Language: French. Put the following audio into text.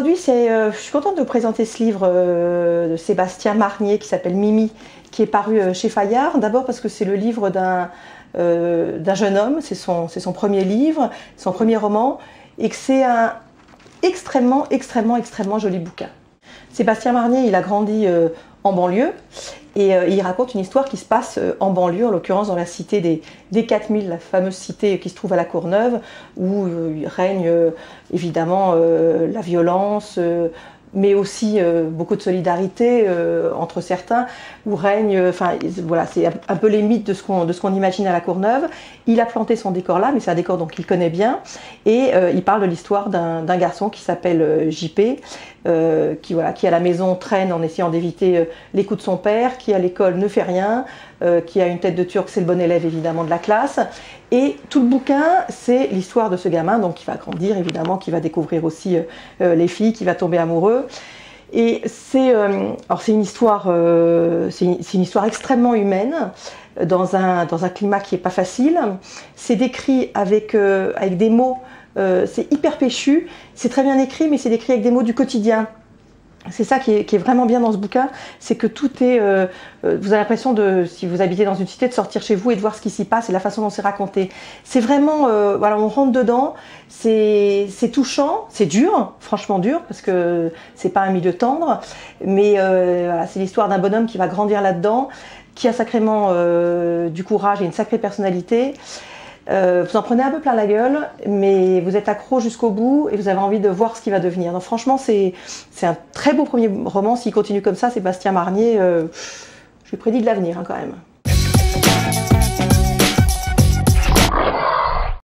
aujourd'hui, je suis contente de vous présenter ce livre de Sébastien Marnier qui s'appelle Mimi, qui est paru chez Fayard. D'abord parce que c'est le livre d'un jeune homme, c'est son premier livre, son premier roman, et que c'est un extrêmement joli bouquin. Sébastien Marnier, il a grandi en banlieue et il raconte une histoire qui se passe en banlieue, en l'occurrence dans la cité des 4000, la fameuse cité qui se trouve à la Courneuve, où il règne évidemment la violence, mais aussi beaucoup de solidarité entre certains, où règne, enfin voilà, c'est un peu les mythes de ce qu'on imagine à la Courneuve. Il a planté son décor là, mais c'est un décor donc il connaît bien, et il parle de l'histoire d'un garçon qui s'appelle JP, qui à la maison traîne en essayant d'éviter les coups de son père, qui à l'école ne fait rien, qui a une tête de turc, c'est le bon élève évidemment de la classe. Et tout le bouquin, c'est l'histoire de ce gamin, donc qui va grandir évidemment, qui va découvrir aussi les filles, qui va tomber amoureux. Et c'est une histoire extrêmement humaine, dans un climat qui n'est pas facile. C'est décrit avec des mots, c'est hyper péchu, c'est très bien écrit, mais c'est décrit avec des mots du quotidien. C'est ça qui est vraiment bien dans ce bouquin, c'est que tout est... vous avez l'impression, si vous habitez dans une cité, de sortir chez vous et de voir ce qui s'y passe et la façon dont c'est raconté. C'est vraiment... voilà, on rentre dedans, c'est touchant, c'est dur, franchement dur, parce que c'est pas un milieu tendre, mais voilà, c'est l'histoire d'un bonhomme qui va grandir là-dedans, qui a sacrément du courage et une sacrée personnalité. Vous en prenez un peu plein la gueule, mais vous êtes accro jusqu'au bout et vous avez envie de voir ce qui va devenir. Donc franchement, c'est un très beau premier roman. S'il continue comme ça, Sébastien Marnier, je lui prédis de l'avenir quand même.